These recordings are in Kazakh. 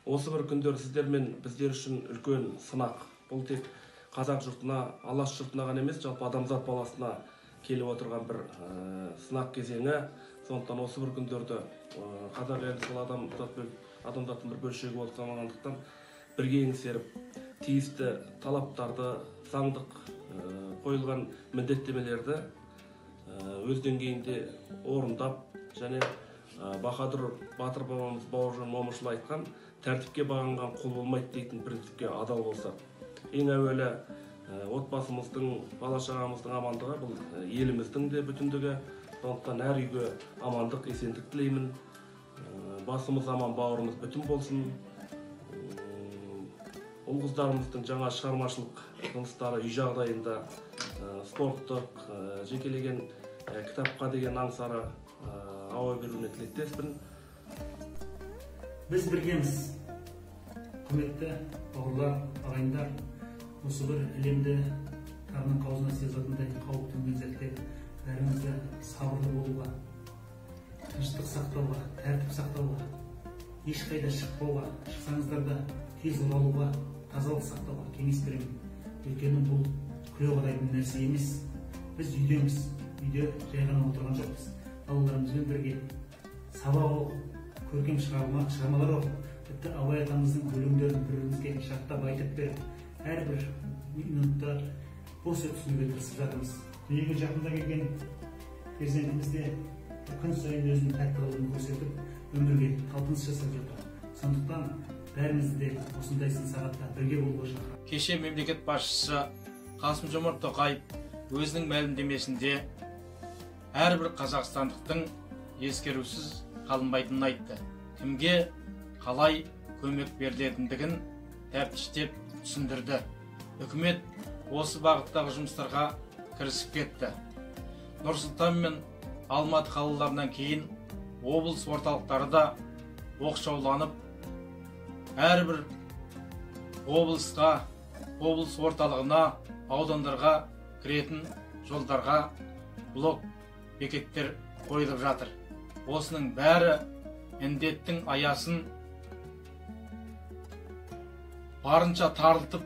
Осы бір күндер сіздер мен біздер үшін үлкен сынақ. Бұл тек қазақ жұртына, алаш жұртына ғана емес, жалпы адамзат баласына келіп отырған бір сынақ кезеңі. Сондықтан осы бір күндерді қазақ елі сол адамзаттың бір бөлшегі болып саналғандықтан бірге еңсеріп, тиісті талаптарды, заңдық қойылған міндеттемелерді өз деңгейінде орындап, және Бахадүр Батыр бабамыз Бауыржан Момышұлы айтқан тәртіпке бағынған құл болмайды дейтін принципке адал болсақ. Ең әуелі отбасымыздың, бала-шағамыздың амандығы, бұл еліміздің де бүтіндігі. Сондықтан әр үйге амандық, есендік тілеймін. Басымыз аман, бауырымыз бүтін болсын. Ұл-қыздарымыздың жаңа шығармашылық жұмыстары үй жағдайында спорттық, жекелеген кітапқа деген аңсары ауа беруіне тілектеспін. Біз біргеміз. Құрметті бауырлар, ағайындар, осы бір әлемді қарның қаузына сыйғызатындай қауіп төнген сәтте бәрімізді сабырлы болуға, тыныштық сақтауға, тәртіп сақтауға, ешқайда шықпауға, шықсаңыздар да тез оралуға, тазалық сақтауға кеңес беремін. Өйткені бұл күле қарайтын нәрсе емес. Біз үйдеміз, үйде жай ғана отырған жоқпыз. Балаларымызбен бірге сабақ оқып, көркем шығармалар оқып, тіпті Абай атамыздың өлеңдерін бірімізге шаттап айтып беріп, әрбір минутта бос өткізуге тырысып жатырмыз. Дүниеге жақында келген перзентіміз де күн сайын өзінің тәттілігін көрсетіп, өмірге талпыныс жасап жатыр. Сондықтан бәрімізді де осындай сын сағатта бірге болуға шақырамын. Кеше мемлекет басшысы Қасым-Жомарт Тоқаев өзінің мәлімдемесінде әрбір қазақстандықтың ескерусіз қалынбайтынын айтты. Кімге қалай көмек берілетіндігін тәптіштеп түсіндірді. Үкімет осы бағыттағы жұмыстарға кірісіп кетті. Нұр-Сұлтан мен Алматы қалаларынан кейін облыс орталықтары да оқшауланып, әрбір облысқа, облыс орталығына, аудандарға кіретін жолдарға блок бекеттер қойылып жатыр. Осының бәрі індеттің аясын барынша тарылтып,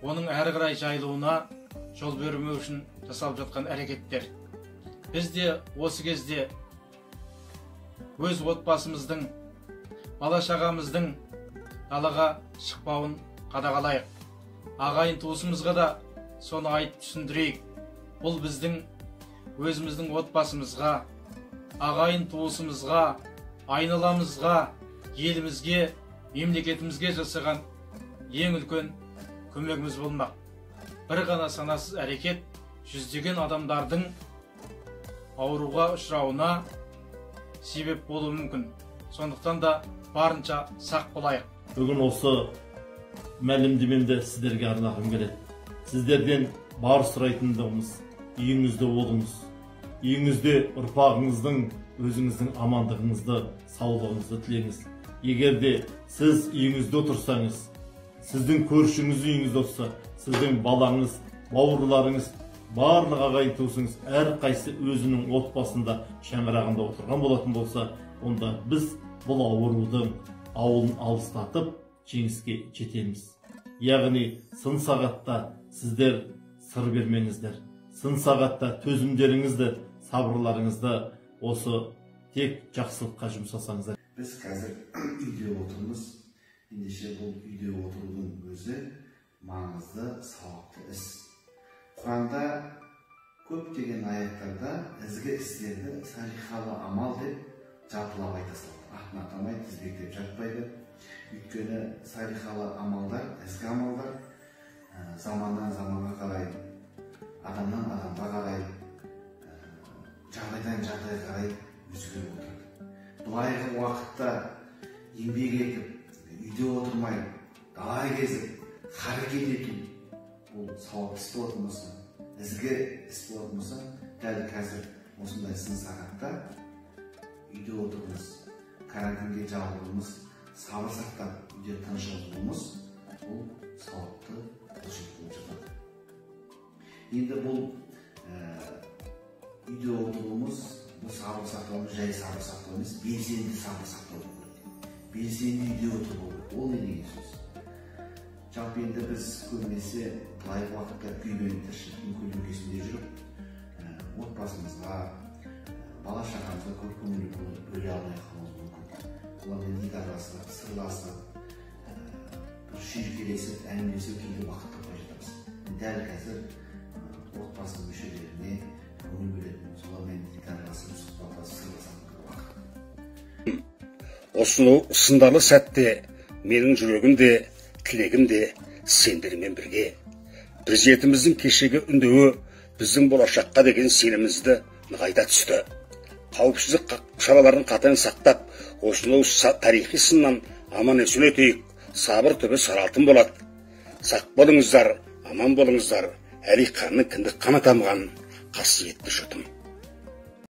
оның әрі қарай жайылуына жол бермеу үшін жасалып жатқан әрекеттер. Біз де осы кезде өз отбасымыздың, бала-шағамыздың далаға шықпауын қадағалайық. Ағайын туысымызға да соны айтып түсіндірейік. Бұл біздің өзіміздің отбасымызға, ағайын туысымызға, айналамызға, елімізге, мемлекетімізге жасаған ең үлкен көмегіміз болмақ. Бір ғана санасыз әрекет жүздеген адамдардың ауруға ұшырауына себеп болуы мүмкін. Сондықтан да барынша сақ болайық. Бүгін осы мәлімдемемді сіздерге арнағым келеді. Сіздерден бар сұрайтындығымыз, үйіңізде болыңыз. Үйіңізде ұрпағыңыздың, өзіңіздің амандығыңызды, саулығыңызды тілеңіз. Егер де сіз үйіңізде отырсаңыз, сіздің көршіңіз үйіңізде отырса, сіздің балаңыз, бауырларыңыз, барлық ағайын туысыңыз әрқайсысы өзінің отбасында, шаңырағында отырған болатын болса, онда біз бұл аурудың ауылын алыстатып жеңіске жетеміз. Яғни сын сағатта сіздер сыр бермеңіздер. Сын сағатта төзімдеріңізді, сабырларыңызды осы тек жақсылыққа жұмсасаңыздар. Біз қазір үйде отырмыз. Ендеше бұл үйде отырудың өзі маңызды, сауапты іс. Құранда көптеген аяттарда ізгі істерді салихалы амал деп жартылап айта салады. Атын атамай тізбектеп жатпайды. Өйткені салихалы амалдар, ізгі амалдар заманнан заманға қарай, адамнан адамға қарай, жағдайдан жағдайға қарай өзгеріп отырады. Былайғы уақытта еңбек етіп, үйде отырмай, далай кезіп, харекет ету, бұл сауапты іс болатын болса, ізгі іс болатын болса, дәл қазір осындай сын сағатта үйде отырмыз, карантинге жабылуымыз, сабыр сақтап үйде тыныш отыруымыз, бұл сауапты құлшылық болып жатады. Енді бұл үйде отыруымыз, бұл сабыр сақтауымыз жай сабыр сақтау емес, белсенді сабыр сақтау. белсенді үйде отыру керек. Ол не деген сөз? Жалпы енді біз көбінесе былайғы уақытта күйбең тіршіліктің көлеңкесінде жүріп, отбасымызға, бала шағамызға көп көңіл бөле алмай қалуымыз мүмкін. Олармен дидарласып, сырласып, бір шүйіркелесіп, әңгімелесіп кейде уақыт таппай жатамыз. Дәл қазір отбасы мүшелеріне көңіл бөлетін, солармен дидарласып, сұхбаттасып, сырласатын уақыт. Осыны сындарлы сәтте менің жүрегім де, тілегім де сендермен бірге. Президентіміздің кешегі үндеуі біздің болашаққа деген сенімімізді нығайта түсті. Қауіпсіздік шараларын қатаң сақтап, осынау тарихи сыннан аман есен өтейік. Сабыр түбі саралтын болады. Сақ болыңыздар, аман болыңыздар. Әлиқанның кіндік қаны тамған қасиетті жұртым.